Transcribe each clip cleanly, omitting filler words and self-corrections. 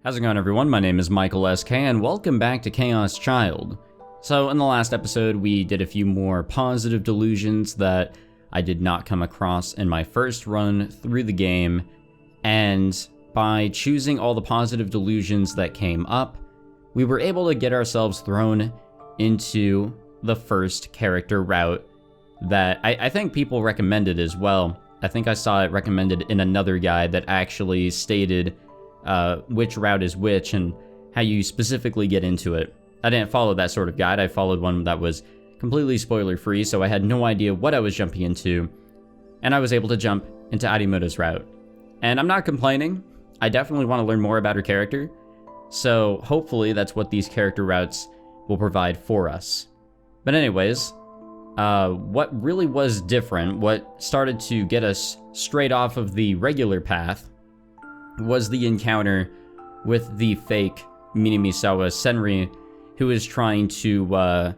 How's it going, everyone? My name is Michael SK, and welcome back to Chaos Child. So, in the last episode, we did a few more positive delusions that I did not come across in my first run through the game, and by choosing all the positive delusions that came up, we were able to get ourselves thrown into the first character route that I think people recommended as well. I think I saw it recommended in another guide that actually stated which route is which and how you specifically get into it. I didn't follow that sort of guide. I followed one that was completely spoiler free, so I had no idea what I was jumping into, and I was able to jump into Arimura's route. And I'm not complaining. I definitely want to learn more about her character, so hopefully that's what these character routes will provide for us. But anyways, what really was different, what started to get us straight off of the regular path, was the encounter with the fake Minamisawa Senri, who is trying to,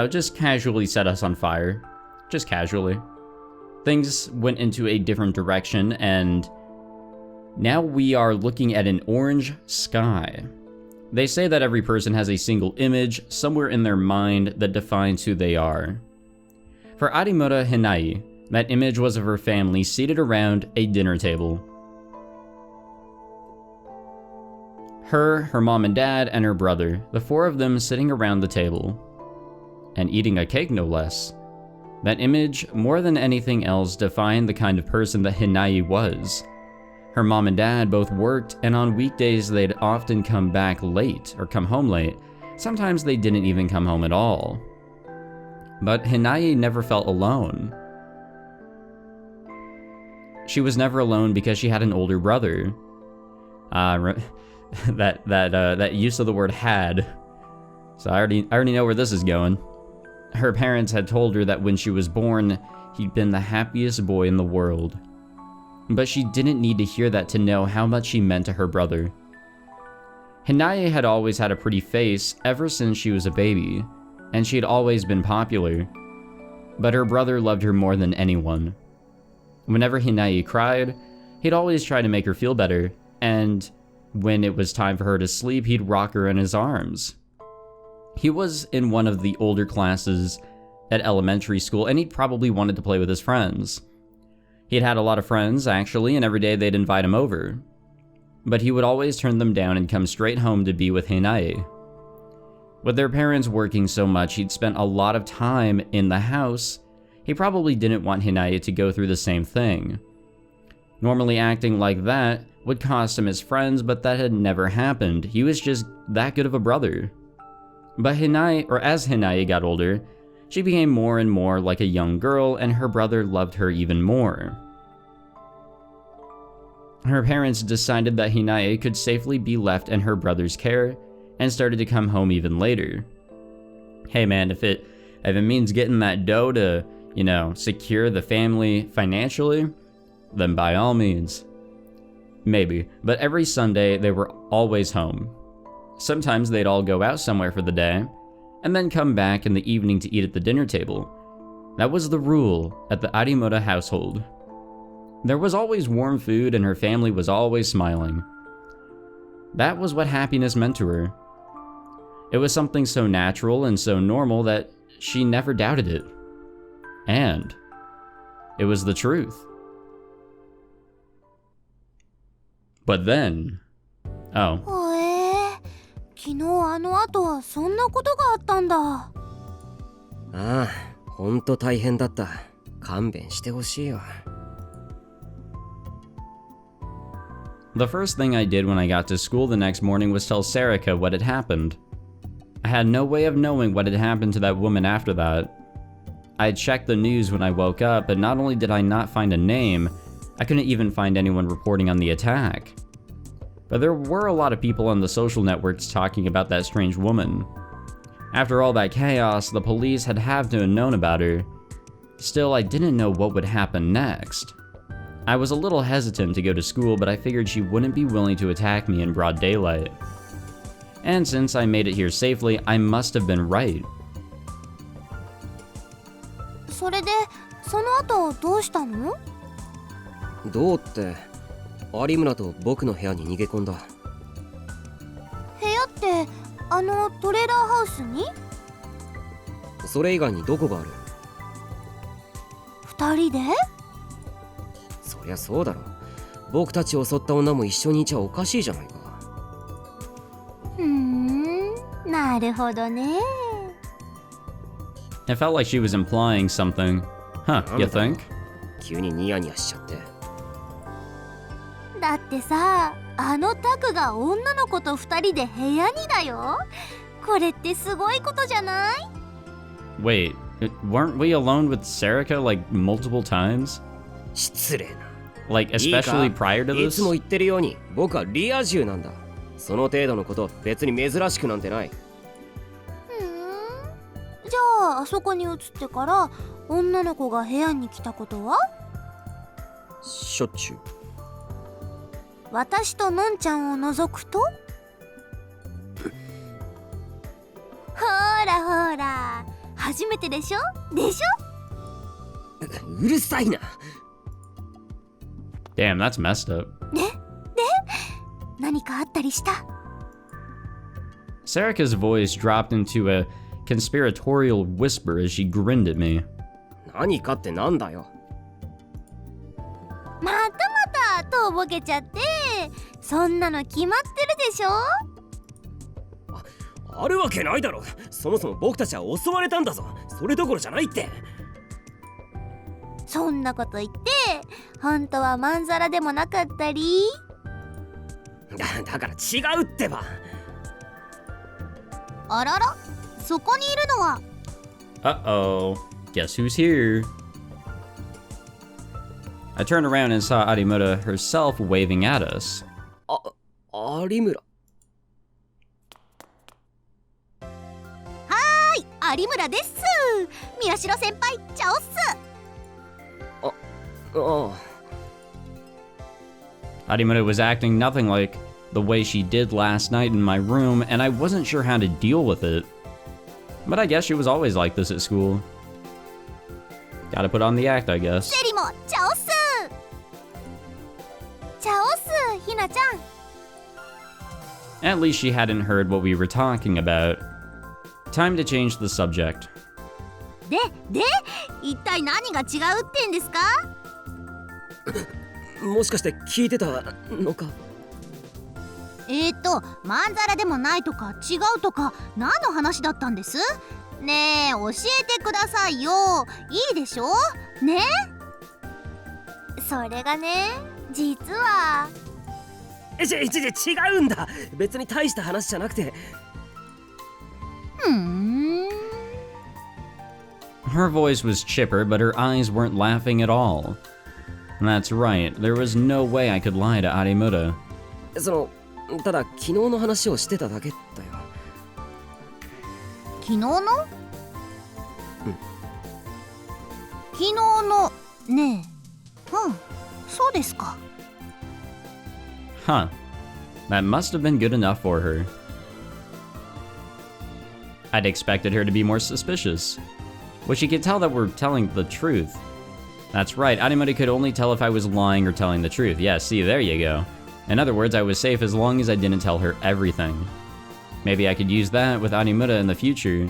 just casually set us on fire. Just casually. Things went into a different direction, and now we are looking at an orange sky. They say that every person has a single image somewhere in their mind that defines who they are. For Arimura Hinai, that image was of her family seated around a dinner table. Her mom and dad, and her brother, the four of them sitting around the table. And eating a cake, no less. That image, more than anything else, defined the kind of person that Hinai was. Her mom and dad both worked, and on weekdays they'd often come back late, or come home late. Sometimes they didn't even come home at all. But Hinai never felt alone. She was never alone because she had an older brother. That use of the word had. So I already know where this is going. Her parents had told her that when she was born, he'd been the happiest boy in the world. But she didn't need to hear that to know how much he meant to her brother. Hinai had always had a pretty face ever since she was a baby, and she had always been popular. But her brother loved her more than anyone. Whenever Hinai cried, he'd always try to make her feel better, and when it was time for her to sleep, he'd rock her in his arms. He was in one of the older classes at elementary school, and he probably wanted to play with his friends. He'd had a lot of friends, actually, and every day they'd invite him over. But he would always turn them down and come straight home to be with Hinai. With their parents working so much, he'd spent a lot of time in the house. He probably didn't want Hinai to go through the same thing. Normally acting like that would cost him his friends, but that had never happened. He was just that good of a brother. But as Hinai got older, she became more and more like a young girl, and her brother loved her even more. Her parents decided that Hinai could safely be left in her brother's care, and started to come home even later. Hey man, if it means getting that dough to, secure the family financially, then by all means. Maybe, but every Sunday they were always home. Sometimes they'd all go out somewhere for the day, and then come back in the evening to eat at the dinner table. That was the rule at the Arimura household. There was always warm food, and her family was always smiling. That was what happiness meant to her. It was something so natural and so normal that she never doubted it. And it was the truth. But then, 昨日あの後はそんなことがあったんだ。ああ、ほんと大変だった。勘弁してほしいよ。The first thing I did when I got to school the next morning was tell Serika what had happened. I had no way of knowing what had happened to that woman after that. I had checked the news when I woke up, and not only did I not find a name, I couldn't even find anyone reporting on the attack. But there were a lot of people on the social networks talking about that strange woman. After all that chaos, the police had to have known about her. Still, I didn't know what would happen next. I was a little hesitant to go to school, but I figured she wouldn't be willing to attack me in broad daylight. And since I made it here safely, I must have been right. それで、その後どうしたの？どうって、有村と僕の部屋に逃げ込んだ。ってあのトレーラーハウスに？それ以外にどこがある？二人で？そりゃそうだろ。僕たちを襲った女も一緒にいちゃおかしいじゃないか。なるほどね。It felt like she was implying something. Huh, you think? 急にニヤニヤしちゃって。だってさ、あのタクが女の子と二人で部屋にだよ。これってすごいことじゃない？ Wait, weren't we alone with Serika like multiple times? 失礼な。Like, especially prior to い this? つも言ってるように僕はリア充なんだ。その程度のこと別に珍しくなんてない。じゃああそこに移ってから女の子が部屋に来たことは？しょっちゅう。私とのんちゃんを除くと？ほらほら、初めてでしょ？でしょ？うるさいな。Damn, that's messed up. で何かあったりした？ Serika's voice dropped into a conspiratorial whisper as she grinned at me. 何かってなんだよ。またまたとぼけちゃって、そんなの決まってるでしょ？あるわけないだろ。そもそも僕たちは襲われたんだぞ。それどころじゃないって。そんなこと言って本当はまんざらでもなかったり？だから違うってば。あらら、そこにいるのは。 Uh-oh. Guess who's here? I turned around and saw Arimura herself waving at us. 有村。有村です。宮代先輩、チャオっす。Arimura was acting nothing like the way she did last night in my room, and I wasn't sure how to deal with it. But I guess she was always like this at school. Gotta put on the act, I guess. セリもチャオっす。チャオっす、ひなちゃん。 At least she hadn't heard what we were talking about. Time to change the subject. で、一体何が違うってんですか？もしかして聞いてたのか？まんざらでもないとか違うとか何の話だったんです？ねえ、教えてくださいよ。いいでしょ？ね？それがね、実は。違うんだ。別に大した話じゃなくて。Her voice was chipper, but her eyes weren't laughing at all. That's right, there was no way I could lie to Arimura. ただ昨日の話をしてただけだよ。昨日の？昨日のねえ。そうですか。Huh. That must have been good enough for her. I'd expected her to be more suspicious. Well, she could tell that we're telling the truth. That's right, Arimura could only tell if I was lying or telling the truth. Yeah, see, there you go. In other words, I was safe as long as I didn't tell her everything. Maybe I could use that with Arimura in the future.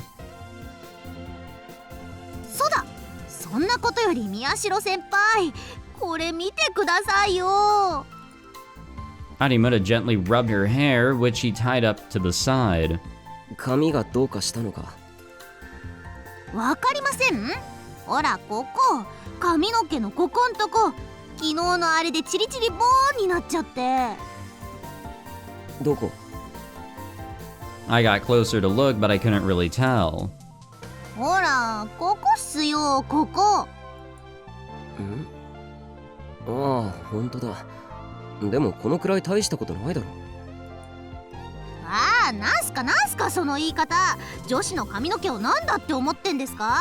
そうだ。そんなことより宮代先輩、これ見てくださいよ。Arimura gently rubbed her hair, which she tied up to the side. 髪がどうかしたのか？わかりません？ほら、ここ髪の毛のここんとこ、昨日のあれでチリチリボーンになっちゃって。どこ？ I got closer to look, but I couldn't really tell. ほら、ここっすよ、ここ。本当だ。でもこのくらい大したことないだろ。なんすかその言い方。女子の髪の毛をなんだって思ってんですか？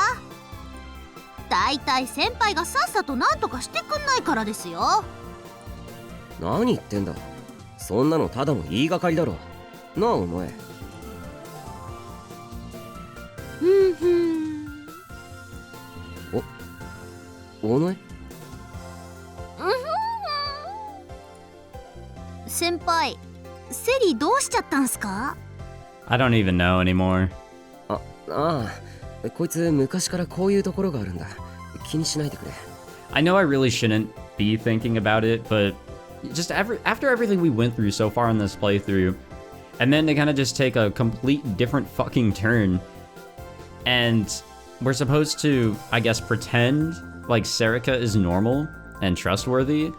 だいたい先輩がさっさとなんとかしてくんないからですよ。何言ってんだ。そんなのただの言いがかりだろ。なあお前。お前？先輩、セリどうしちゃったんすか？ I don't even know anymore. ああ、こいつ昔からこういうところがあるんだ。気にしないでくれ。I know I really shouldn't be thinking about it, but just after everything we went through so far in this playthrough, and then they kind of just take a complete different fucking turn, and we're supposed to, I guess, pretend like Serika is normal and trustworthy,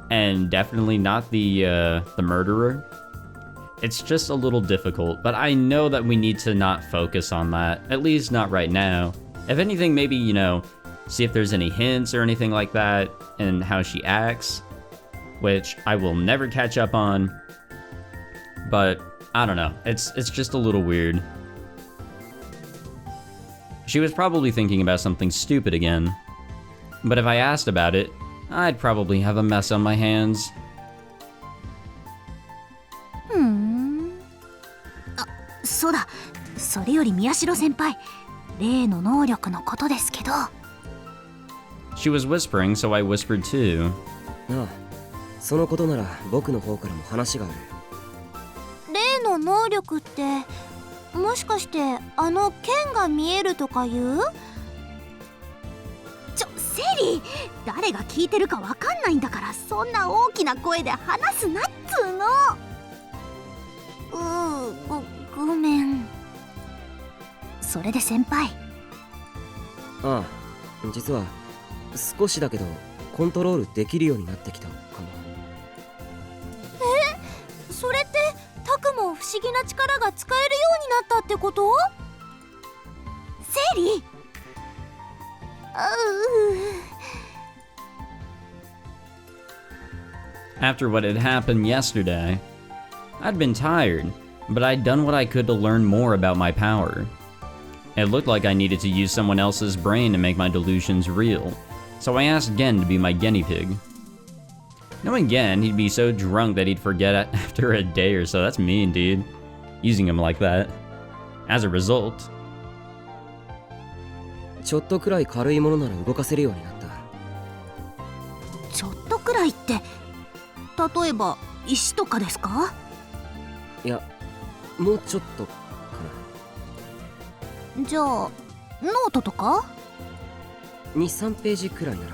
and definitely not the murderer. It's just a little difficult, but I know that we need to not focus on that, at least not right now. If anything, maybe, you know, see if there's any hints or anything like that, and how she acts, which I will never catch up on, but I don't know, it's just a little weird. She was probably thinking about something stupid again, but if I asked about it, I'd probably have a mess on my hands. そうだ、それより宮代先輩、例の能力のことですけど。She was whispering, so I whispered too. ああ、そのことなら僕の方からも話がある。例の能力って、もしかしてあの剣が見えるとかいう？セリー、誰が聞いてるかわかんないんだから、そんな大きな声で話すなっつーの。ごめん。それで先輩。ああ、実は少しだけどコントロールできるようになってきたかも。それってタクも不思議な力が使えるようになったってこと？セリー。After what had happened yesterday, I'd been tired, but I'd done what I could to learn more about my power. It looked like I needed to use someone else's brain to make my delusions real, so I asked Gen to be my guinea pig. Knowing Gen, he'd be so drunk that he'd forget after a day or so. That's mean, dude. Using him like that. As a result, ちょっとくらい軽いものなら動かせるようになった。ちょっとくらいって、例えば石とかですか？いや、もうちょっとかな。じゃあノートとか2、3ページくらいなら。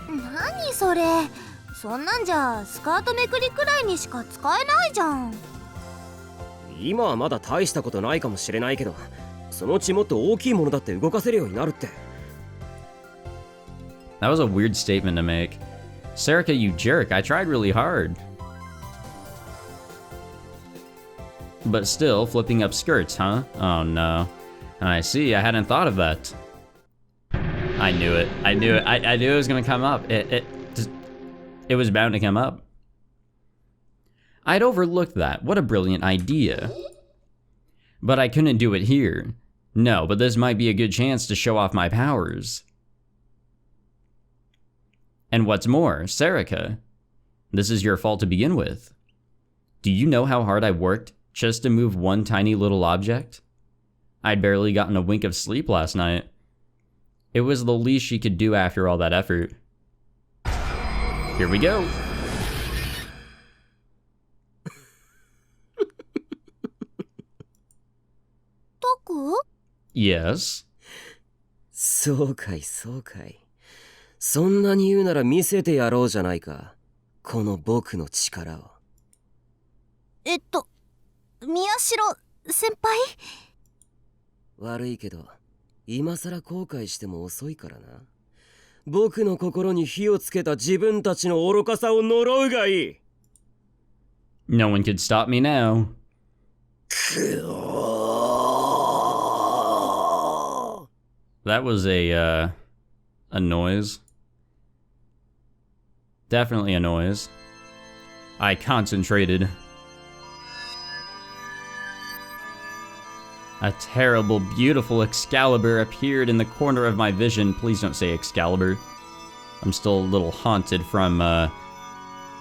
何それ、そんなんじゃスカートめくりくらいにしか使えないじゃん。今はまだ大したことないかもしれないけど、そのうちもっと大きいものだって動かせるようになるって。 that was a weird statement to make. Serika, you jerk, I tried really hard. But still, flipping up skirts, huh? Oh no. I see, I hadn't thought of that. I knew it. I knew it. I knew it was gonna come up. It was bound to come up. I'd overlooked that. What a brilliant idea. But I couldn't do it here. No, but this might be a good chance to show off my powers. And what's more, Serika, this is your fault to begin with. Do you know how hard I worked just to move one tiny little object? I'd barely gotten a wink of sleep last night. It was the least she could do after all that effort. Here we go. Taku? Yes? そうかいそうかい。そんなに言うなら見せてやろうじゃないか。この僕の力を。宮代先輩？悪いけど、今さら後悔しても遅いからな。僕の心に火をつけた自分たちの愚かさを呪うがいい。No one could stop me now. That was a noise. Definitely a noise. I concentrated. A terrible, beautiful Excalibur appeared in the corner of my vision. Please don't say Excalibur. I'm still a little haunted from the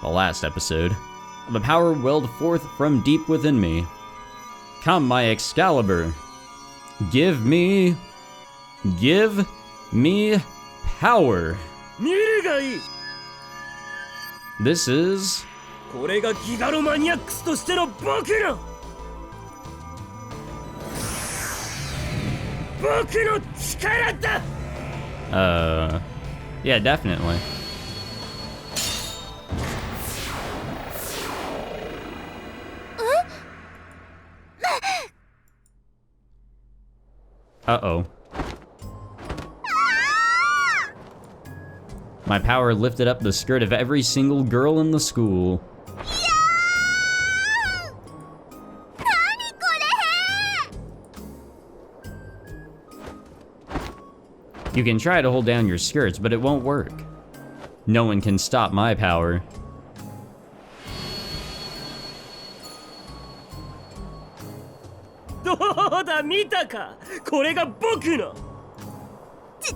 last episode. The power welled forth from deep within me. Come, my Excalibur. Give me power. This is... これがギガロマニアックスとしての僕の僕の力だ。 Yeah, definitely. Uh-oh. My power lifted up the skirt of every single girl in the school. You can try to hold down your skirts, but it won't work. No one can stop my power. どうだ見たか。これが僕の。じゃあ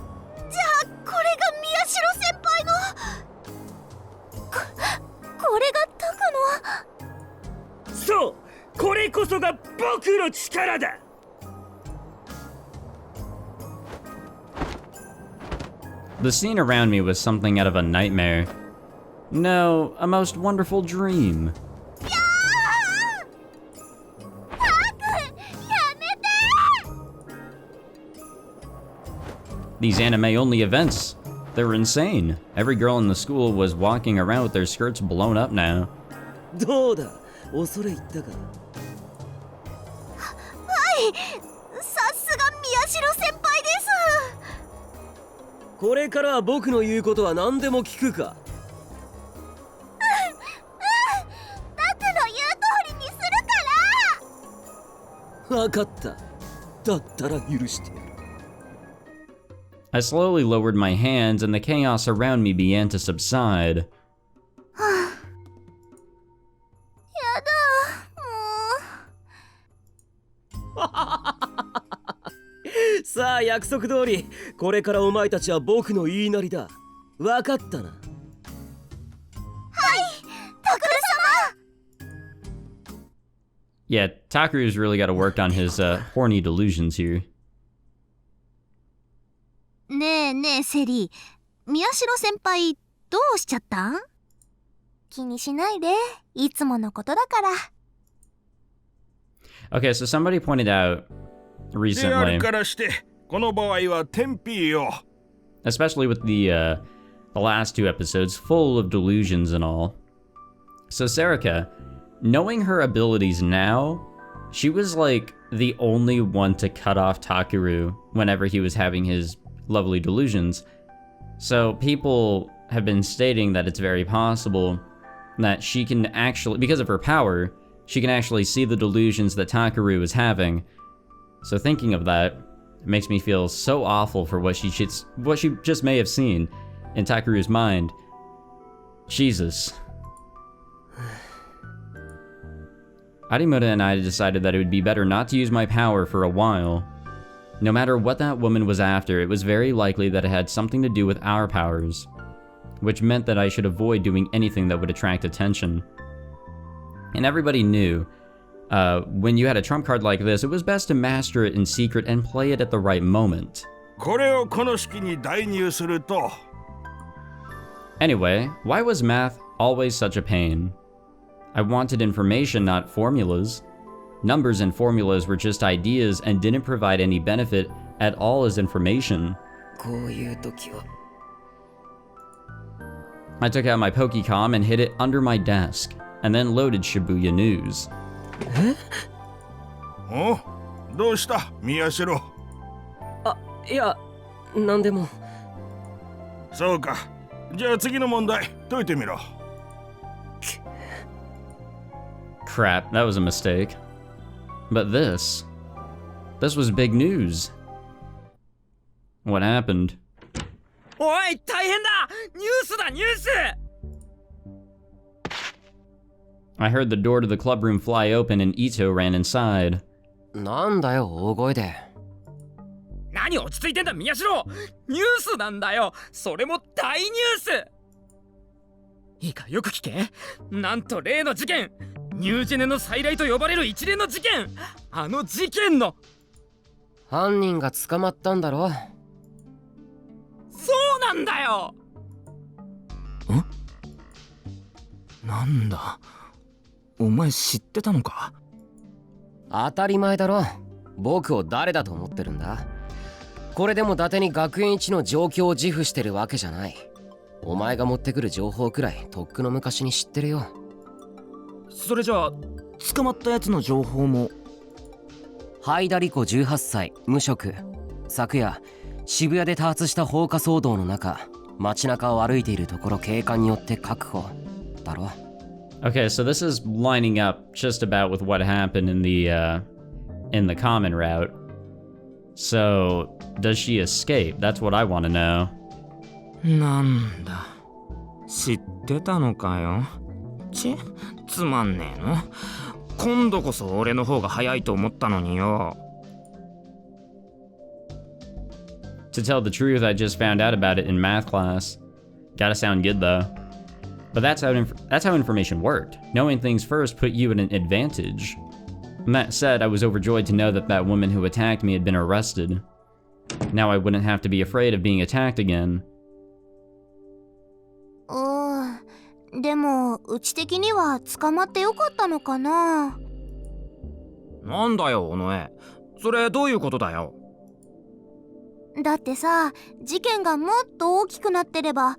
これが宮代先輩のこれがタクの。そう、これこそが僕の力だ。The scene around me was something out of a nightmare. No, a most wonderful dream. These anime-only events, they were insane. Every girl in the school was walking around with their skirts blown up now. どうだ、恐れ入ったか。はい、さすが宮代先輩です。これからは僕の言うことは何でも聞くか。タクの言う通りにするから。分かった。だったら許してやる。 I slowly lowered my hands and the chaos around me began to subside. やだ、さあ約束通り、これからお前たちは僕の言いなりだ。分かったな。はい、タクル様。 Yeah, Takuru's really got to work on his horny delusions here. ねえねえセリ、宮代先輩どうしちゃったん？気にしないで、いつものことだから。 Okay, so somebody pointed out recently, からしてこの場合は天日よ。 especially with the last two episodes, full of delusions and all. So Serika, knowing her abilities now, she was like the only one to cut off Takuru whenever he was having his lovely delusions. So people have been stating that it's very possible that she can actually, because of her power, she can actually see the delusions that Takuru is having. So thinking of that makes me feel so awful for what she just may have seen in Takuru's mind. Jesus. Arimura and I decided that it would be better not to use my power for a while. No matter what that woman was after, it was very likely that it had something to do with our powers, which meant that I should avoid doing anything that would attract attention. And everybody knew, when you had a trump card like this, it was best to master it in secret and play it at the right moment. これをこの式に代入すると。 Anyway, why was math always such a pain? I wanted information, not formulas. Numbers and formulas were just ideas and didn't provide any benefit at all as information. こういう時は。 I took out my Pokecom and hid it under my desk, and then loaded Shibuya News. お、どうした宮代。あ、いや、なんでも。そうか。じゃあ次の問題解いてみろ。 Crap, that was a mistake. But this was big news. What happened? おい、大変だ。ニュースだ、ニュース。 I heard the door to the clubroom fly open and Ito ran inside. なんだよ、大声で。何落ち着いてんだ宮代。ニュースなんだよ。それも大ニュース。いいかよく聞け。なんと例の事件、ニュージェネの再来と呼ばれる一連の事件、あの事件の犯人が捕まったんだろ。そうなんだよ。なんだ、お前知ってたのか。当たり前だろ。僕を誰だと思ってるんだ。これでも伊達に学園一の状況を自負してるわけじゃない。お前が持ってくる情報くらいとっくの昔に知ってるよ。それじゃあ捕まったやつの情報も。ハイダリコ18歳無職、昨夜渋谷で多発した放火騒動の中、街中を歩いているところ警官によって確保だろ。 Okay, so this is lining up just about with what happened in the common route. So, does she escape? That's what I want to know. なんだ、知ってたのかよ。つまんねえの。今度こそ俺の方が早いと思ったのによ。To tell the truth, I just found out about it in math class. Gotta sound good though. But that's how information worked. Knowing things first put you at an advantage. And that said, I was overjoyed to know that that woman who attacked me had been arrested. Now I wouldn't have to be afraid of being attacked again. でもうち的には捕まってよかったのかな。なんだよ、尾上。それどういうことだよ。だってさ、事件がもっと大きくなってれば、もっ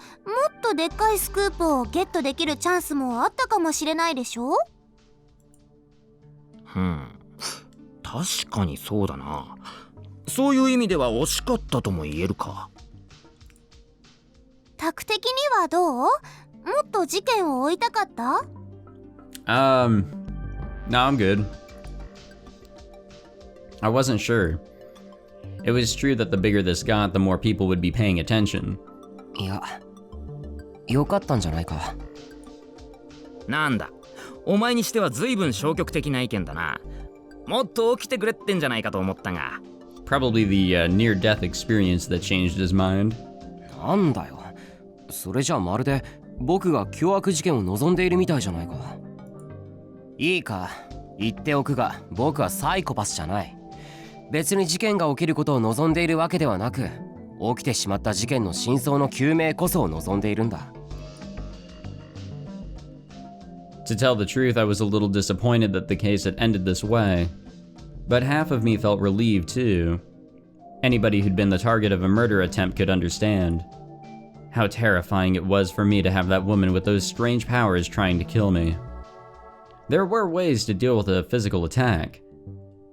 とでっかいスクープをゲットできるチャンスもあったかもしれないでしょ。確かにそうだな。そういう意味では惜しかったとも言えるか。タク的にはどう？もっと事件を追いたかった？ No, I'm good. I wasn't sure. It was true that the bigger this got, the more people would be paying attention. いや、よかったんじゃないか。なんだ、お前にしては随分消極的な意見だな。もっと起きてくれってんじゃないかと思ったが。Probably the near-death experience that changed his mind. なんだよ、それじゃまるで僕が凶悪事件を望んでいるみたいじゃないか。いいか、言っておくが、僕はサイコパスじゃない。別に事件が起きることを望んでいるわけではなく、起きてしまった事件の真相の究明こそを望んでいるんだ。To tell the truth, I was a little disappointed that the case had ended this way. But half of me felt relieved too. Anybody who'd been the target of a murder attempt could understand. How terrifying it was for me to have that woman with those strange powers trying to kill me. There were ways to deal with a physical attack,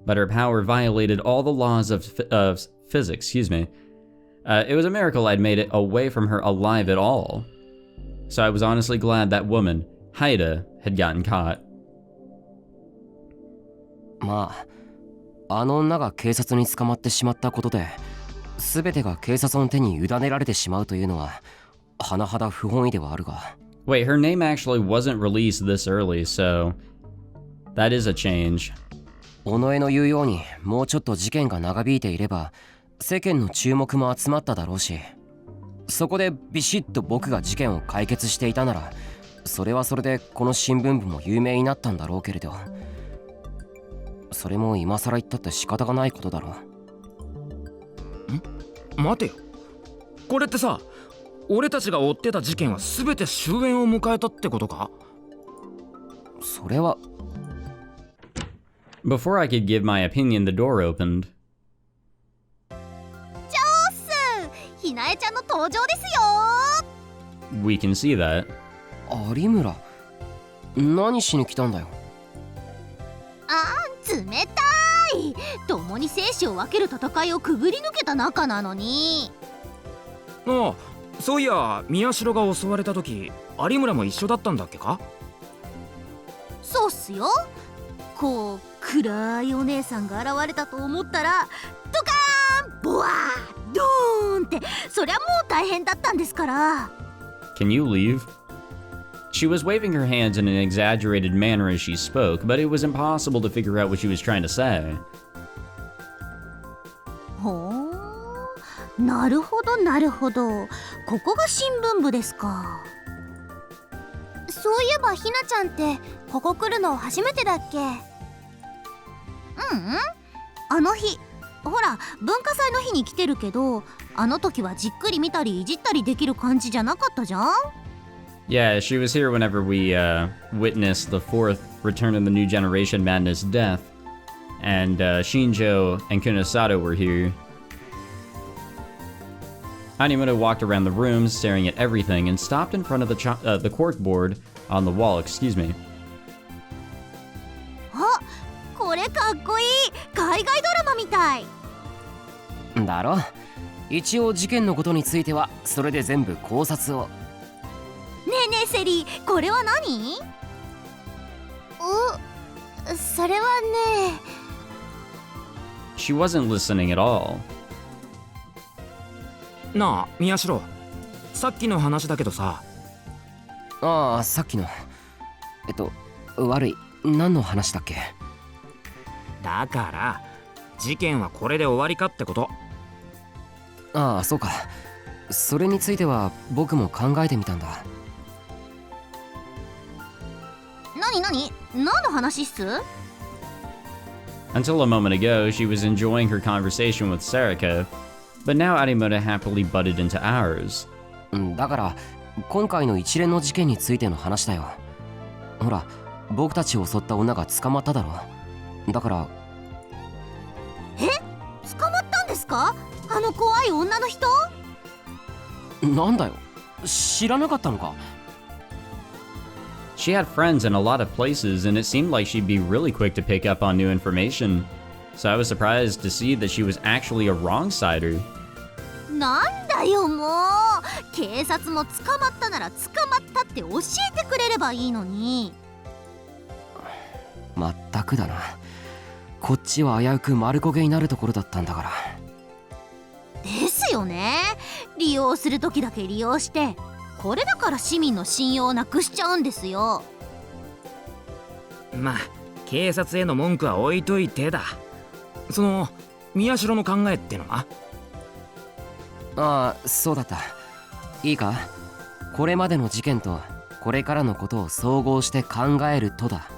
but her power violated all the laws of physics, It was a miracle I'd made it away from her alive at all. So I was honestly glad that woman, Haida, had gotten caught. まあ、あの女が警察に捕まってしまったことで、全てが警察の手に委ねられてしまうというのは、甚だ不本意ではあるが。Wait, her name actually wasn't released this early, so that is a change. 尾上の言うように、もうちょっと事件が長引いていれば、世間の注目も集まっただろうし、そこでビシッと僕が事件を解決していたなら、それはそれでこの新聞部も有名になったんだろうけれど、それも今更言ったって仕方がないことだろう。待てよ、これってさ、俺たちが追ってた事件は全て終焉を迎えたってことか？それは。 Before I could give my opinion, the door opened. ひなえちゃんの登場ですよ。 We can see that. 有村、何しに来たんだよ。冷たい。共に生死を分ける戦いをくぐり抜けた仲なのに。ああ、そういや宮代が襲われた時、有村も一緒だったんだっけか？そうっすよ。こう暗いお姉さんが現れたと思ったら、ドカーンボワードーンって、そりゃもう大変だったんですから。 Can you leave? She was waving her hands in an exaggerated manner as she spoke, but it was impossible to figure out what she was trying to say. ほー、なるほどなるほど。ここが新聞部ですか。そういえばひなちゃんってここ来るの初めてだっけ？あの日、ほら文化祭の日に来てるけど、あの時はじっくり見たりいじったりできる感じじゃなかったじゃん？ Yeah, she was here whenever we witnessed the fourth Return of the New Generation Madness death, and Shinjo and Kunosato were here. Arimura walked around the room, staring at everything, and stopped in front of the corkboard on the wall, excuse me. あ、これかっこいい。海外ドラマみたい。だろ。一応事件のことについてはそれで全部考察を。ねえねえセリ、これは何？それはね。She wasn't listening at all. なあ宮代、さっきの話だけどさ。ああ、さっきの悪い、何の話だっけ？だから事件はこれで終わりかってこと。ああ、そうか。それについては僕も考えてみたんだ。何の話っす？ Until a moment ago, she was enjoying her conversation with Serika, but now Arimura happily butted into ours. だから今回の一連の事件についての話だよ。ほら、僕たちを襲った女が捕まっただろ。だから。捕まったんですか？あの怖い女の人？なんだよ、知らなかったのか？ She had friends in a lot of places, and it seemed like she'd be really quick to pick up on new information. So I was surprised to see that she was actually a wrong-sider. なんだよもう。警察も捕まったなら捕まったって教えてくれればいいのに。まったくだな。こっちは危うく丸焦げになるところだったんだから。ですよね。利用する時だけ利用して、これだから市民の信用をなくしちゃうんですよ。まあ警察への文句は置いといてだ。その宮代の考えってのは？ああ、そうだった。いいか、これまでの事件とこれからのことを総合して考えるとだ。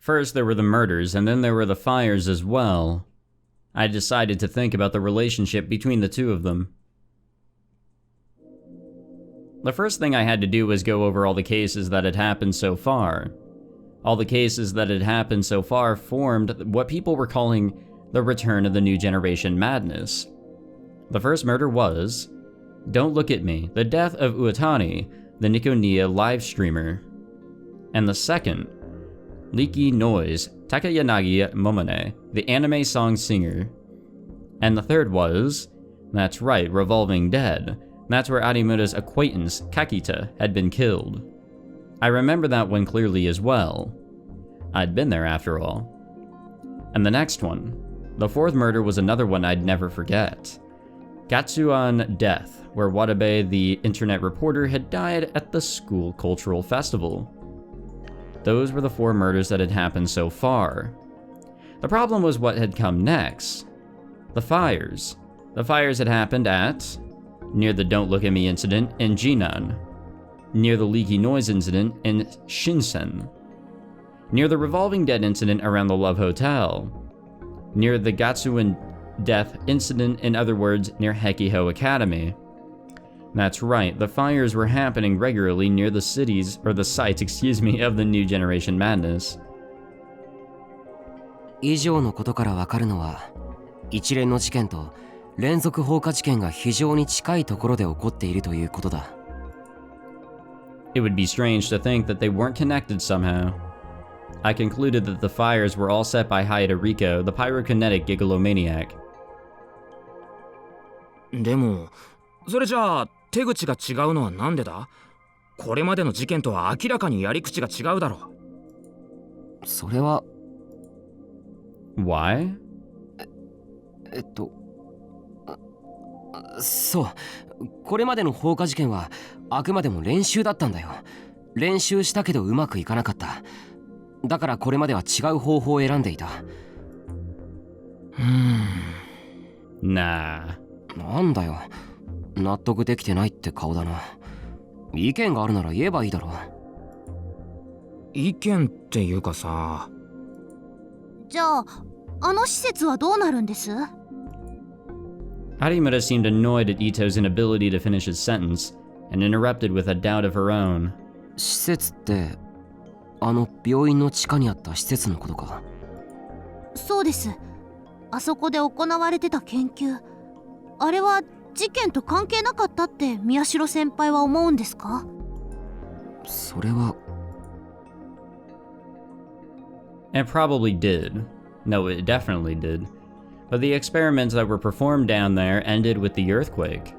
First, there were the murders, and then there were the fires as well. I decided to think about the relationship between the two of them. The first thing I had to do was go over all the cases that had happened so far. All the cases that had happened so far formed what people were calling the return of the new generation madness. The first murder was Don't Look at Me, the death of Uotani, the Nikoniya live streamer. And the second, Leaky Noise, Takayanagi Momone, the anime song singer. And the third was, that's right, Revolving Dead. That's where Arimura's acquaintance, Kakita, had been killed. I remember that one clearly as well. I'd been there after all. And the next one, the fourth murder, was another one I'd never forget. Gatsuan Death, where Watabe, the internet reporter, had died at the school cultural festival. Those were the four murders that had happened so far. The problem was what had come next. The fires. The fires had happened at near the Don't Look at Me incident in Jinan, near the Leaky Noise incident in Shinsen, near the Revolving Dead incident around the Love Hotel, near the Gatsuan Death incident, in other words, near Hekiho Academy. That's right, the fires were happening regularly near the cities, or the sites, of the new generation madness. 以上のことからわかるのは、一連の事件と連続放火事件が非常に近いところで起こっているということだ。It would be strange to think that they weren't connected somehow. I concluded that the fires were all set by Hayata Riko, the pyrokinetic gigalomaniac. でもそれじゃあ手口が違うのはなんでだ？これまでの事件とは明らかにやり口が違うだろ。それは。 Why? そう、これまでの放火事件はあくまでも練習だったんだよ。練習したけどうまくいかなかった。だからこれまでは違う方法を選んでいた。Nah. なんだよ、納得できてないって顔だな。意見があるなら言えばいいだろ。意見っていうかさ。じゃあ、あの施設はどうなるんです？ Arimura seemed annoyed at Ito's inability to finish his sentence, and interrupted with a doubt of her own. 施設ってあの病院の地下にあった施設のことか？そうです。あそこで行われてた研究、あれは事件と関係なかったって宮代先輩は思うんですか？それは It probably did. No, it definitely did. But the experiments that were performed down there ended with the earthquake.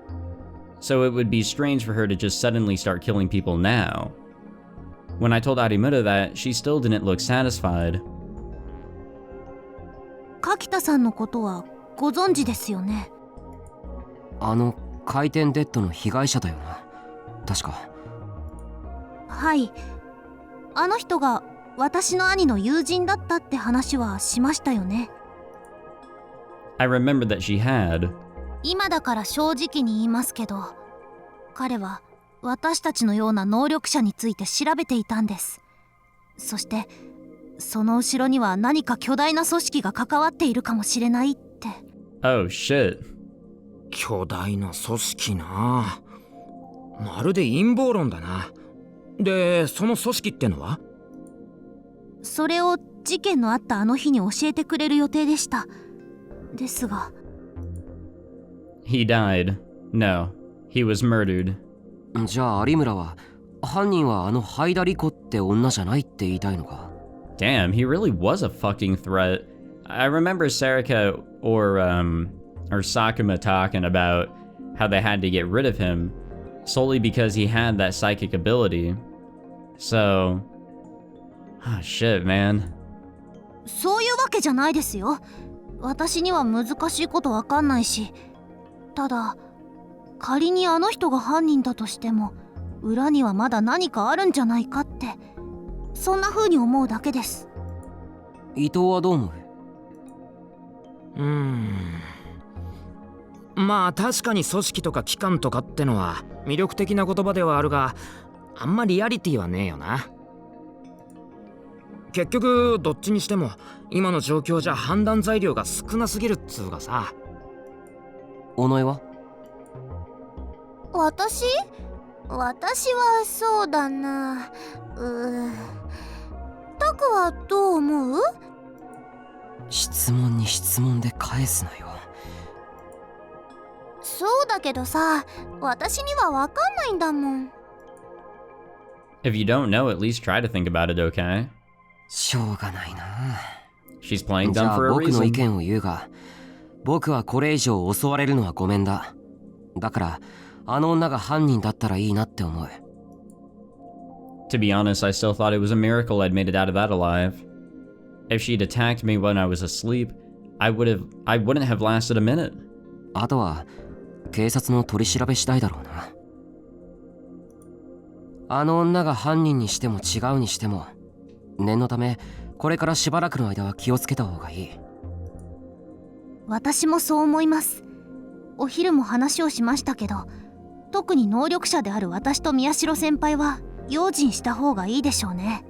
So it would be strange for her to just suddenly start killing people now. When I told Arimura that, she still didn't look satisfied. 柿田さんのことはご存知ですよね？あの回転デッドの被害者だよな、確か。はい、あの人が私の兄の友人だったって話はしましたよね。I remembered that she had. 今だから正直に言いますけど、彼は私たちのような能力者について調べていたんです。そしてその後ろには何か巨大な組織が関わっているかもしれないって。 Oh shit. 巨大な組織な。まるで陰謀論だな。で、その組織ってのは？それを事件のあったあの日に教えてくれる予定でした。ですが He died. No, he was murdered. じゃあ有村は犯人はあのハイダリコって女じゃないって言いたいのか？ Damn, he really was a fucking threat. I remember Serika or Sakuma talking about how they had to get rid of him solely because he had that psychic ability. So, shit, man. そういうわけじゃないですよ。私には難しいことわかんないし、ただ仮にあの人が犯人だとしても裏にはまだ何かあるんじゃないかって、そんな風に思うだけです。伊藤はどう思う？まあ確かに組織とか機関とかってのは魅力的な言葉ではあるが、あんまリアリティはねえよな。結局どっちにしても今の状況じゃ判断材料が少なすぎるっつうかさ。尾上は？私はそうだな。タクはどう思う？質問に質問で返すなよ。そうだけどさ、私にはわかんないんだもん。 If you don't know, at least try to think about it, okay? しょうがないな。 She's playing じ dumb ゃあ for a 僕の意 reason. 見を言うが、僕はこれ以上襲われるのはごめんだ。だからあの女が犯人だったらいいなって思う。 To be honest, I still thought it was a miracle I'd made it out of that alive. If she'd attacked me when I was asleep, I wouldn't have lasted a minute. あとは警察の取り調べ次第だろうな。あの女が犯人にしても違うにしても、念のためこれからしばらくの間は気をつけた方がいい。私もそう思います。お昼も話をしましたけど、特に能力者である私と宮代先輩は用心した方がいいでしょうね。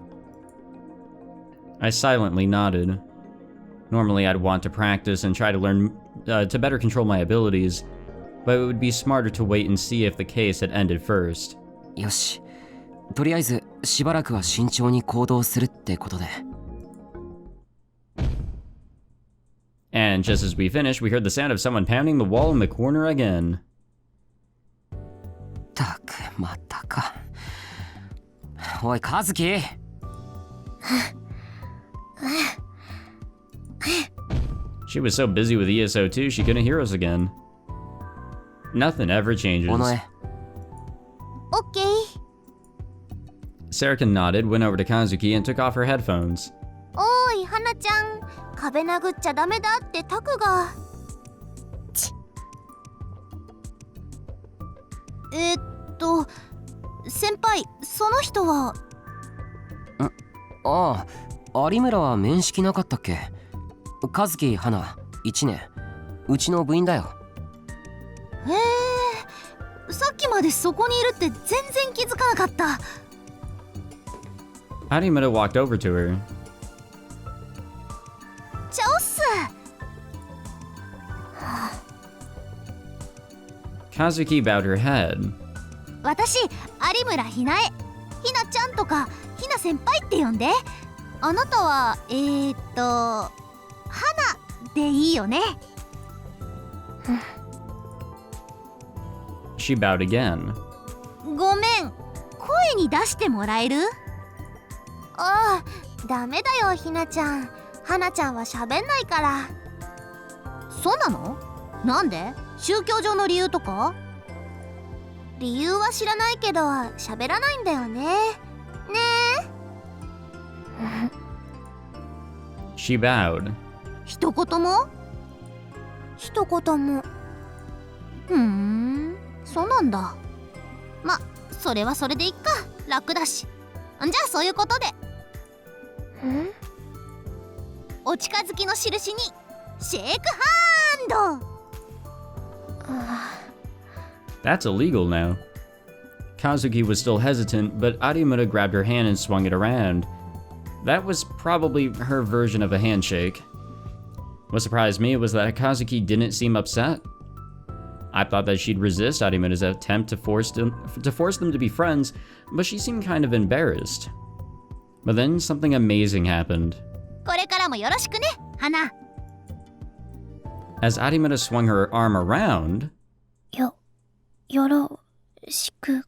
I silently nodded. Normally I'd want to practice and try to learn to better control my abilities, but it would be smarter to wait and see if the case had ended first. よし、とりあえずしばらくは慎重に行動するってことで。 And just as we finished, we heard the sound of someone pounding the wall in the corner again. たくまたか。おい和樹。She was so busy with ESO2 she couldn't hear us again. Nothing ever changes. 尾上。オッケー。 Serika nodded, went over to Kazuki, and took off her headphones. おーい花ちゃん、壁殴っちゃダメだってタクが。先輩、その人は。ああ、有村は面識なかったっけ？和樹花1年、うちの部員だよ。へえ、さっきまでそこにいるって全然気づかなかった。Arimura walked over to her. チャオッス。Kazuki bowed her head. 私、有村ひなえ、ひなちゃんとかひな先輩って呼んで。あなたは花でいいよね。She bowed again. ごめん、声に出してもらえる？ああ、ダメだよひなちゃん。花ちゃんは喋んないから。そうなの？なんで？宗教上の理由とか？理由は知らないけど喋らないんだよね。ねえ。She bowed. 一言も？一言も。そうなんだ。ま、それはそれでいっか。楽だし。じゃあそういうことで。お近づきの印にシェイクハンド。That's illegal now. Kazuki was still hesitant, but Arimura grabbed her hand and swung it around. That was probably her version of a handshake. What surprised me was that Kazuki didn't seem upset. I thought that she'd resist Arimura's attempt to force them to be friends, but she seemed kind of embarrassed. But then something amazing happened. これからもよろしくね、花。As Arimura swung her arm around, よろしく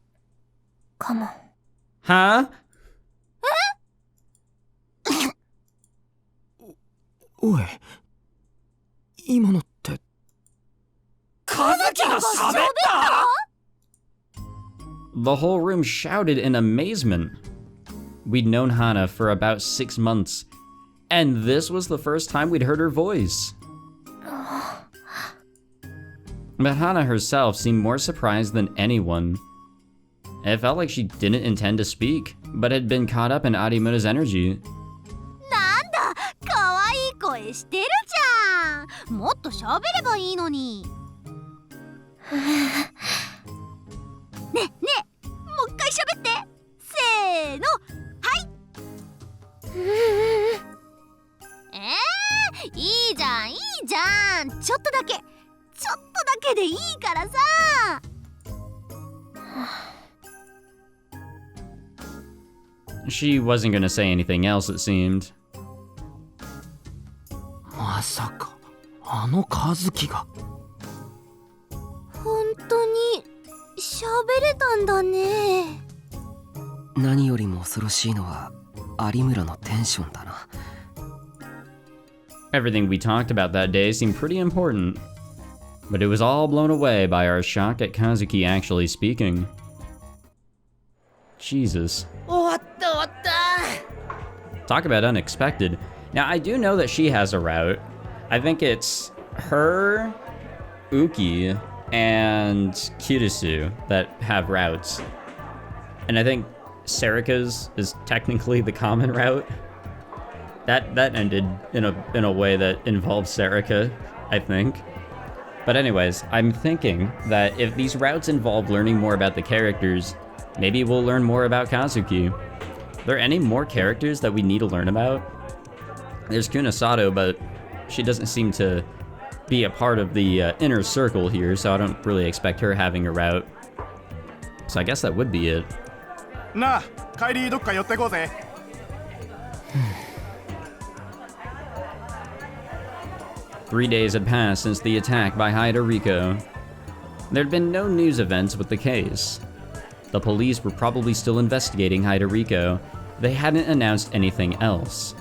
かも。Huh? おい、今のって。Kazukiが喋った？ The whole room shouted in amazement. We'd known Hana for about 6 months, and this was the first time we'd heard her voice. But Hana herself seemed more surprised than anyone. It felt like she didn't intend to speak, but had been caught up in Arimura's energy. なんだ、かわいい声してるじゃん。もっと喋ればいいのに。ねえねえ、もう一回喋って。せーの、はい。いいじゃんいいじゃん。ちょっとだけでいいからさ。She wasn't gonna say anything else, it seemed. まさかあの和樹が。本当に喋れたんだね。何よりも恐ろしいのは有村のテンションだな。Everything we talked about that day seemed pretty important, but it was all blown away by our shock at Kazuki actually speaking. Jesus. Talk about unexpected. Now, I do know that she has a route. I think it's her, Uki, and Kirisu that have routes. And I think Serika's is technically the common route. That ended in a way that involves Serika, I think. But anyways, I'm thinking that if these routes involve learning more about the characters, maybe we'll learn more about Kazuki. Are there any more characters that we need to learn about? There's Kunasato, but she doesn't seem to be a part of the inner circle here, so I don't really expect her having a route. So I guess that would be it. なあ、帰りどっか寄ってこうぜ。3 days had passed since the attack by Haidoriko. There'd been no news events with the case. The police were probably still investigating Haidoriko. They hadn't announced anything else.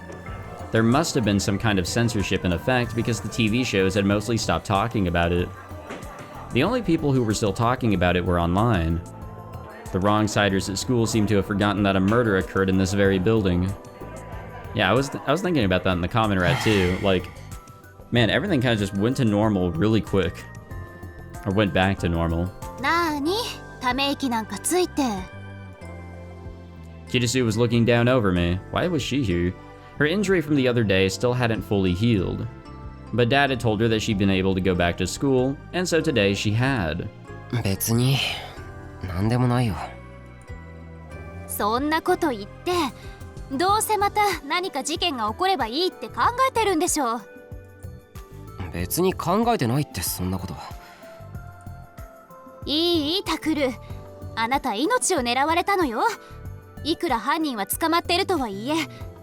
There must have been some kind of censorship in effect because the TV shows had mostly stopped talking about it. The only people who were still talking about it were online. The wrong-siders at school seemed to have forgotten that a murder occurred in this very building. Yeah, I was thinking about that in the comment rat too. Like, man, everything kind of just went to normal really quick. Or went back to normal. なーに、ため息なんかついて。Kirisu was looking down over me. Why was she here? Her injury from the other day still hadn't fully healed. But Dad had told her that she'd been able to go back to school, and so today she had. 別に何でもないよ。そんなこと言って、どうせまた何か事件が起こればいいって考えてるんでしょ。別に考えてないってそんなこと。いいタクル、あなた命を狙われたのよ。いくら犯人は捕まってるとはいえ、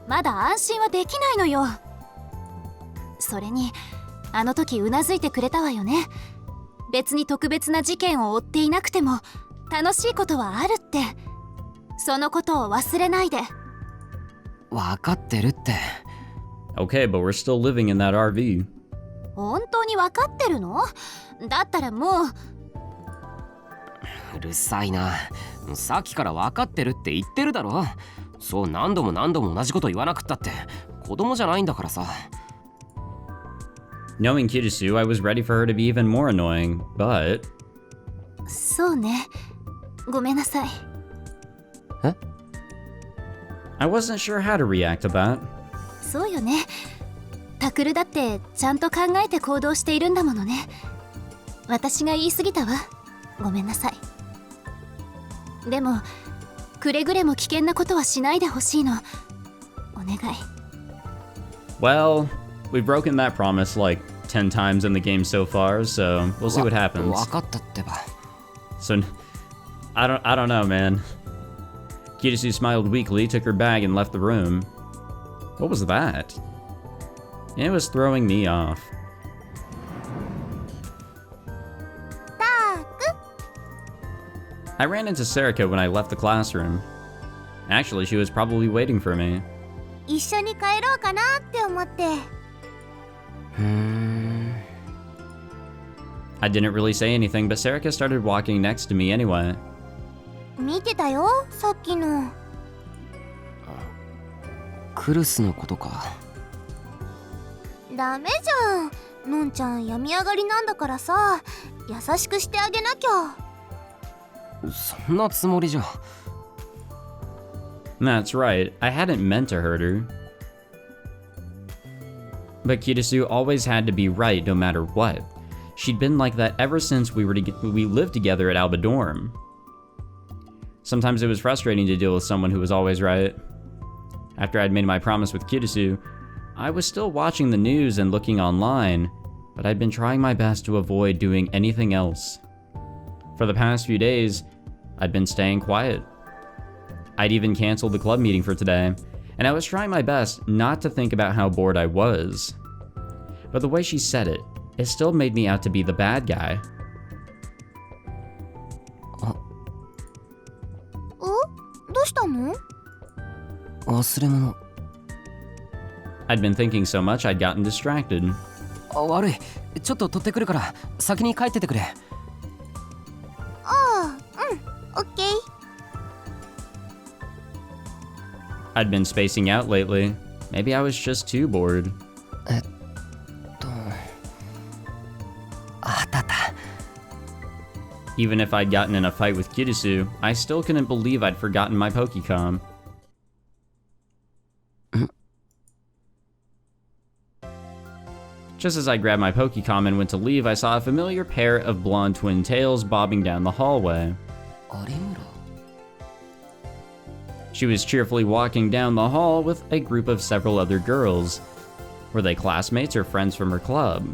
まだ安心はできないのよ。それにあの時うなずいてくれたわよね。別に特別な事件を追っていなくても楽しいことはあるって。そのことを忘れないで。分かってるって。 Okay, but we're still living in that RV. 本当に分かってるの？だったらもう。うるさいな。さっきから分かってるって言ってるだろ。そう何度も何度も同じこと言わなくったって子供じゃないんだからさ。Knowing Kirisu, I was ready for her to be even more annoying, but... そうね。ごめんなさい。え？ I wasn't sure how to react to that. そうよね。タクルだってちゃんと考えて行動しているんだものね。私が言い過ぎたわ。ごめんなさい。でもくれぐれも危険なことはしないでほしいの。お願い。 Well, we've broken that promise like 10 times in the game so far, so we'll see what happens. 分かったってば。 So, I don't know, man. Kirisu smiled weakly, took her bag, and left the room. What was that? It was throwing me off. タク I ran into Serika when I left the classroom. Actually, she was probably waiting for me. 一緒に帰ろうかなって思って。I didn't really say anything, but Serika started walking next to me anyway. 見てたよ、さっきの。クルスのことか。ダメじゃん。のんちゃん病み上がりなんだからさ、優しくしてあげなきゃ。そんなつもりじゃ。That's right, I hadn't meant to hurt her. But Kirisu always had to be right no matter what. She'd been like that ever since we lived together at Alba Dorm. Sometimes it was frustrating to deal with someone who was always right. After I'd made my promise with Kirisu, I was still watching the news and looking online, but I'd been trying my best to avoid doing anything else. For the past few days, I'd been staying quiet. I'd even canceled the club meeting for today, and I was trying my best not to think about how bored I was. But the way she said it, it still made me out to be the bad guy. どうしたの？忘れ物。 I'd been thinking so much I'd gotten distracted. 悪い。ちょっと取ってくるから先に帰っててくれ。ああ、オッケー。I'd been spacing out lately. Maybe I was just too bored. あったあった。 Even if I'd gotten in a fight with Kirisu, I still couldn't believe I'd forgotten my Pokecom. Just as I grabbed my Pokecom and went to leave, I saw a familiar pair of blonde twin tails bobbing down the hallway. Arimura. She was cheerfully walking down the hall with a group of several other girls. Were they classmates or friends from her club?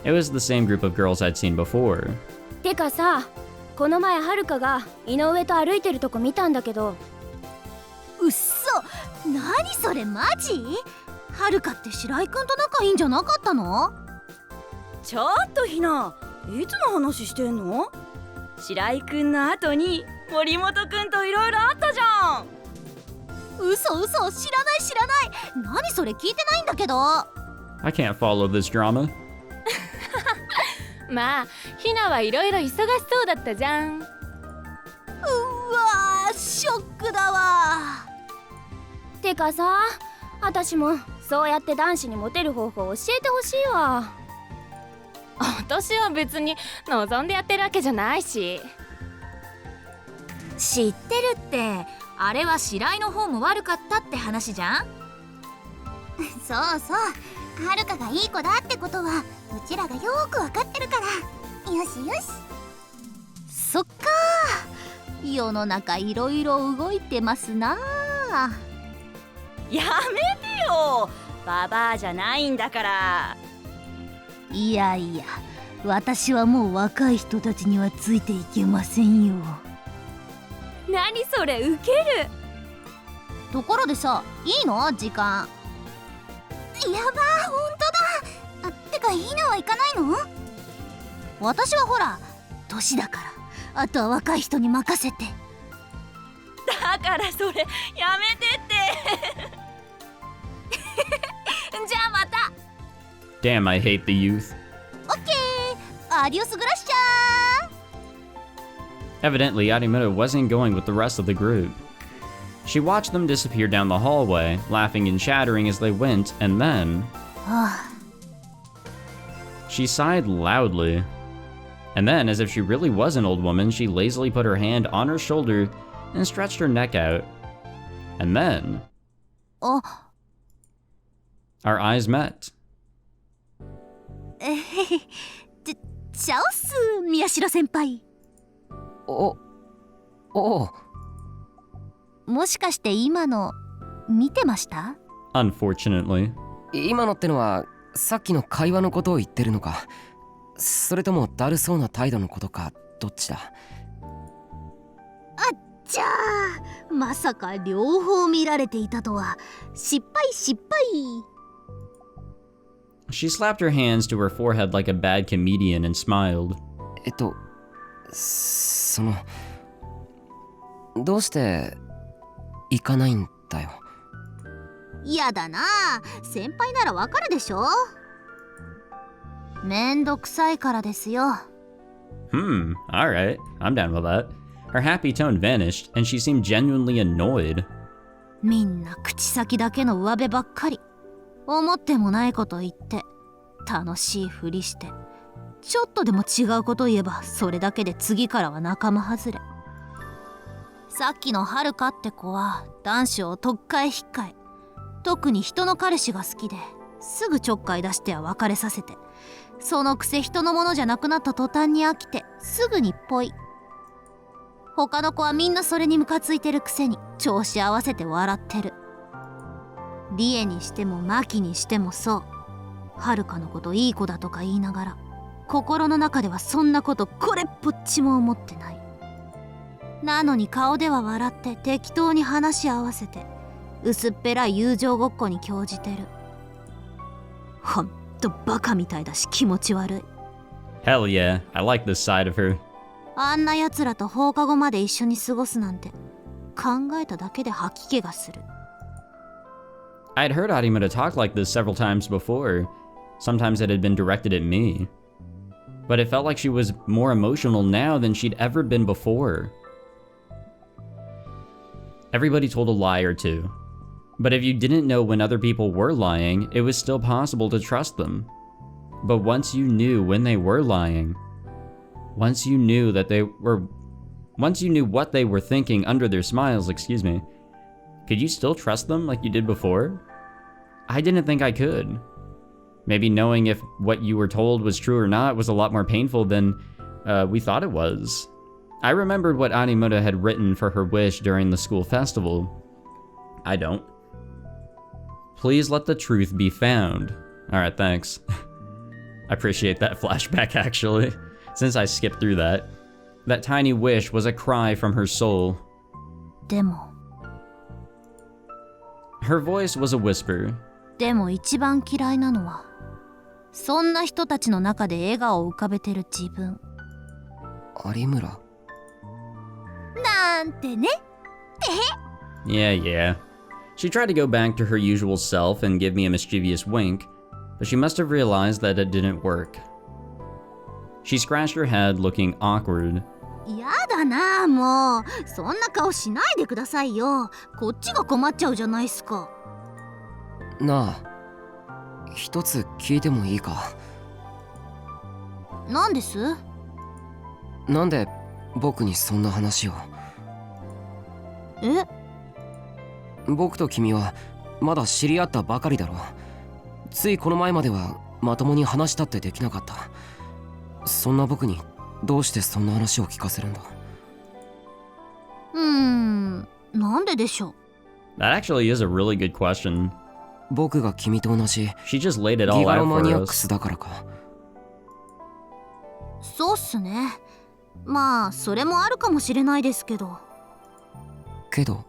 It was the same group of girls I'd seen before. てかさ、この前はるかが井上と歩いてるとこ見たんだけど。うっそ、何それマジ？はるかって白井くんと仲いいんじゃなかったの？ちょっとひな、いつの話してんの？白井くんの後に森本くんといろいろあったじゃん。嘘嘘、知らない知らない。何それ聞いてないんだけど。I can't follow this drama. まあ、ひなはいろいろ忙しそうだったじゃん。うわー、ショックだわ。てかさ、私もそうやって男子にモテる方法教えてほしいわ。私は別に望んでやってるわけじゃないし。知ってるって、あれは白井の方も悪かったって話じゃん。そうそう、はるかがいい子だってことはうちらがよーくわかってるから。よしよし。そっかー、世の中いろいろ動いてますな。やめてよ、ババアじゃないんだから。いやいや、私はもう若い人たちにはついていけませんよ。何それ、ウケる。ところでさ、いいの時間？やばー、ほんとだ。てかがいいのはいかないの？私はほら年だから、あとは若い人に任せて。だからそれやめてってじゃあまた。 Damn, I hate the youth. オッケー、アディオスグラッシャー。 Evidently, Arimura wasn't going with the rest of the group. She watched them disappear down the hallway, laughing and chattering as they went, and then... She sighed loudly. And then, as if she really was an old woman, she lazily put her hand on her shoulder and stretched her neck out. And then... Our eyes met. チャオス、宮代先輩。おう。もしかして今の見てました？ Unfortunately. 今のってのはさっきの会話のことを言ってるのか、それともだるそうな態度のことか、どっちだ？あっちゃー、まさか両方見られていたとは。失敗。She slapped her hands to her forehead like a bad comedian and smiled. どうして行かないんだよ。やだな、先輩ならわかるでしょ。めんどくさいからですよ。Alright, I'm down with that. Her happy tone vanished, and she seemed genuinely annoyed. みんな口先だけの上辺ばっかり。思ってもないこと言って楽しいふりして、ちょっとでも違うこと言えばそれだけで次からは仲間外れ。さっきのはるかって子は男子をとっかえひっかえ、特に人の彼氏が好きですぐちょっかい出しては別れさせて、そのくせ人のものじゃなくなった途端に飽きてすぐにポイ。他の子はみんなそれにムカついてるくせに調子合わせて笑ってる。リエにしてもマキにしてもそう。はるかのこといい子だとか言いながら、心の中ではそんなことこれっぽっちも思ってない。なのに顔では笑って適当に話し合わせて、薄っぺらい友情ごっこに興じてる。ほんとバカみたいだし気持ち悪い。 Hell yeah, I like this side of her. あんな奴らと放課後まで一緒に過ごすなんて考えただけで吐き気がする。I'd heard Arimura talk like this several times before. Sometimes it had been directed at me. But it felt like she was more emotional now than she'd ever been before. Everybody told a lie or two. But if you didn't know when other people were lying, it was still possible to trust them. But once you knew when they were lying, once you knew what they were thinking under their smiles, could you still trust them like you did before? I didn't think I could. Maybe knowing if what you were told was true or not was a lot more painful than we thought it was. I remembered what Arimura had written for her wish during the school festival. I don't. Please let the truth be found. Alright, thanks. I appreciate that flashback actually, since I skipped through that. That tiny wish was a cry from her soul. でも Her voice was a whisper. でも一番嫌いなのは、そんな人たちの中で笑顔を浮かべてる自分。有村。なんてね。 Yeah. She tried to go back to her usual self and give me a mischievous wink, but she must have realized that it didn't work. She scratched her head, looking awkward. やだな、もうそんな顔しないでくださいよ。こっちが困っちゃうじゃないっすか。なあ、一つ聞いてもいいか。なんです？なんで僕にそんな話を？え？僕と君はまだ知り合ったばかりだろ。ついこの前まではまともに話したってできなかった。そんな僕にどうしてそんな話を聞かせるんだ？なんででしょう？ That actually is a really good question. 僕が君と同じ She just laid it ギ all ガロ out マ for ニアッ us. クスだからか。そうっすね。まあそれもあるかもしれないですけど。けど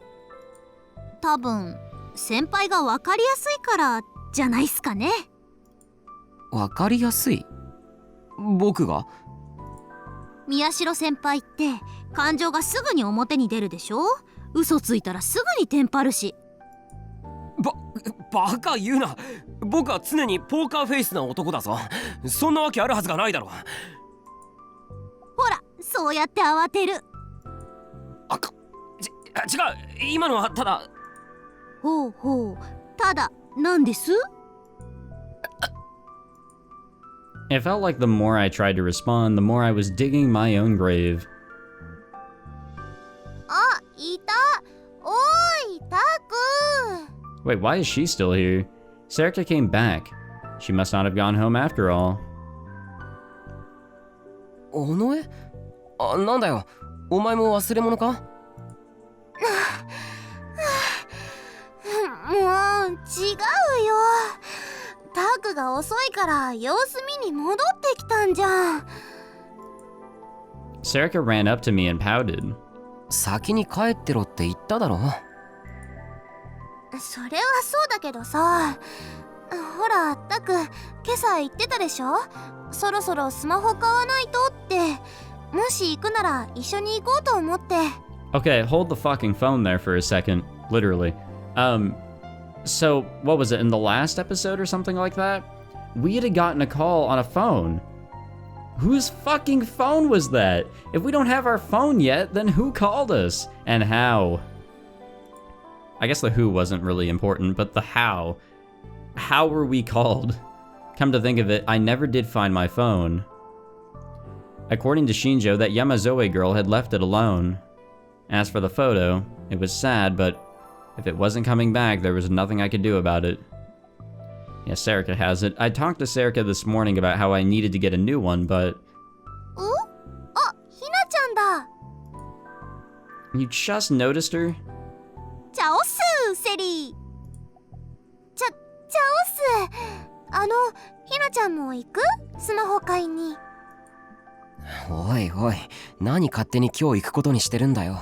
多分先輩が分かりやすいからじゃないっすかね。わかりやすい？僕が？宮代先輩って感情がすぐに表に出るでしょ。嘘ついたらすぐにテンパるし。バカ言うな。僕は常にポーカーフェイスな男だぞ。そんなわけあるはずがないだろ。ほら、そうやって慌てる。違う、今のはただ。ほうほう、ただなんです？ It felt like the more I tried to respond, the more I was digging my own grave. あ、いた。おーい、タク。 Wait, why is she still here? Serika came back. She must not have gone home after all. 尾上？なんだよ、お前も忘れ物か？もう違うよ。タクが遅いから様子見に戻ってきたんじゃん。 Serika ran up to me and pouted. 先に帰ってろって言っただろ。それはそうだけどさ。ほら、タク、今朝言ってたでしょ。そろそろスマホ買わないとって。もし行くなら一緒に行こうと思って。 Okay, hold the fucking phone there for a second. Literally. So, what was it, in the last episode or something like that? We had gotten a call on a phone. Whose fucking phone was that? If we don't have our phone yet, then who called us? And how? I guess the who wasn't really important, but the how. How were we called? Come to think of it, I never did find my phone. According to Shinjo, that Yamazoe girl had left it alone. As for the photo, it was sad, but if it wasn't coming back, there was nothing I could do about it. Yeah, Serika has it. I talked to Serika this morning about how I needed to get a new one, but... あ、ひなちゃんだ。 You just noticed her? チャオスー、セリー。チャオス。ひなちゃんも行く？スマホ買いに。おいおい、何勝手に今日行くことにしてるんだよ。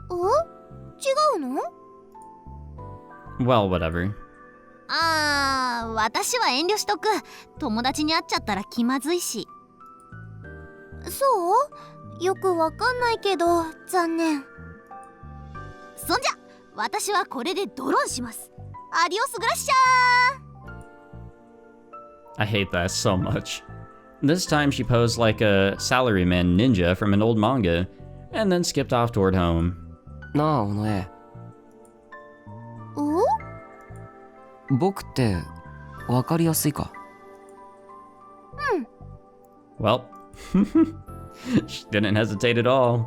違うの？ Well, whatever. 私は遠慮しとく。友達に会っちゃったら気まずいし。そう？よくわかんないけど、残念。そんじゃ、私はこれでドローンします。アディオスグラッシャー。 I hate that so much. This time she posed like a salaryman ninja from an old manga, and then skipped off toward home. なあ、尾上。僕ってわかりやすいか？Well, she didn't hesitate at all.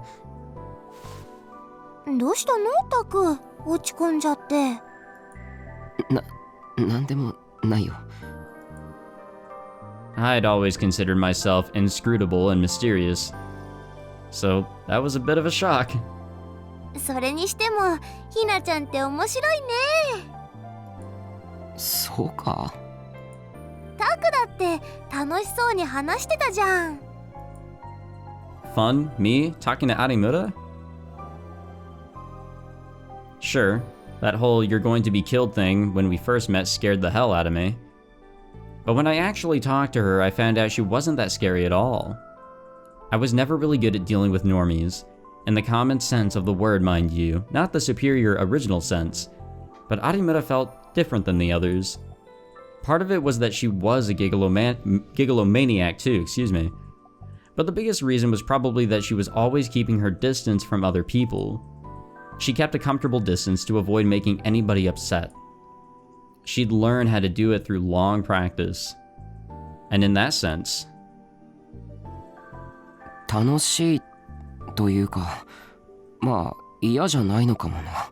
どうしたのタク？落ち込んじゃって。なんでもないよ。I'd always considered myself inscrutable and mysterious. So that was a bit of a shock. それにしてもひなちゃんって面白いね。そうか？タクだって楽しそうに話してたじゃん。Fun? Me talking to Arimura? Sure, that whole you're going to be killed thing when we first met scared the hell out of me. But when I actually talked to her, I found out she wasn't that scary at all. I was never really good at dealing with normies, in the common sense of the word, mind you, not the superior original sense. But Arimura felt different than the others. Part of it was that she was a gigalomaniac too, But the biggest reason was probably that she was always keeping her distance from other people. She kept a comfortable distance to avoid making anybody upset. She'd learned how to do it through long practice. And in that sense... 楽しいというか、まあ嫌じゃないのかもな。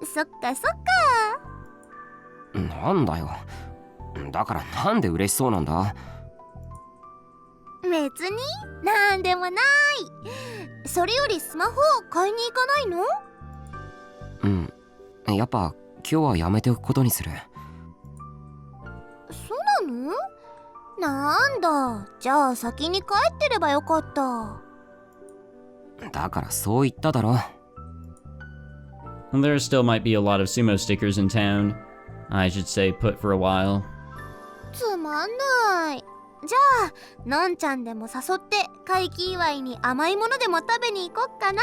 そっかそっか。なんだよ。だからなんで嬉しそうなんだ？別になんでもない。それよりスマホを買いに行かないの？やっぱ今日はやめておくことにする。そうなの？なんだ、じゃあ先に帰ってればよかった。だからそう言っただろ。And there still might be a lot of sumo stickers in town. I should stay put for a while. つまんない。じゃあのんちゃんでも誘って会期祝いに甘いものでも食べに行こっかな。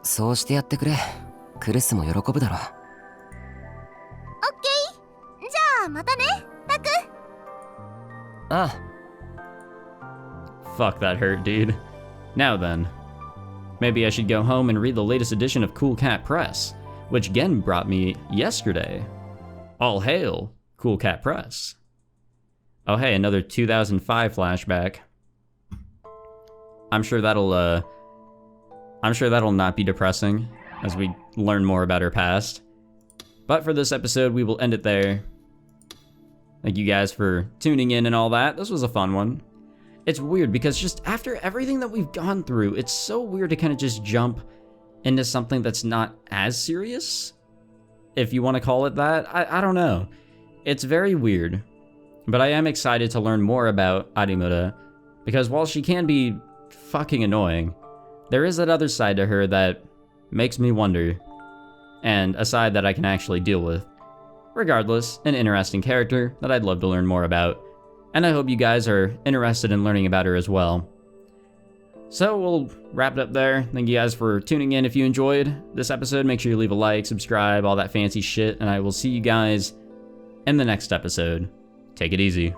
そうしてやってくれ。クルスも喜ぶだろう。オッケー。じゃあまたね、タク。ああ。 Fuck, that hurt, dude. Now then, maybe I should go home and read the latest edition of Cool Cat Press, which Gen brought me yesterday. All hail, Cool Cat Press. Oh hey, another 2005 flashback. I'm sure that'll not be depressing as we learn more about her past. But for this episode, we will end it there. Thank you guys for tuning in and all that. This was a fun one. It's weird because just after everything that we've gone through, it's so weird to kind of just jump into something that's not as serious, if you want to call it that. I don't know. It's very weird. But I am excited to learn more about Arimura, because while she can be fucking annoying, there is that other side to her that makes me wonder, and a side that I can actually deal with. Regardless, an interesting character that I'd love to learn more about, and I hope you guys are interested in learning about her as well. So we'll wrap it up there. Thank you guys for tuning in. If you enjoyed this episode, make sure you leave a like, subscribe, all that fancy shit, and I will see you guys in the next episode. Take it easy.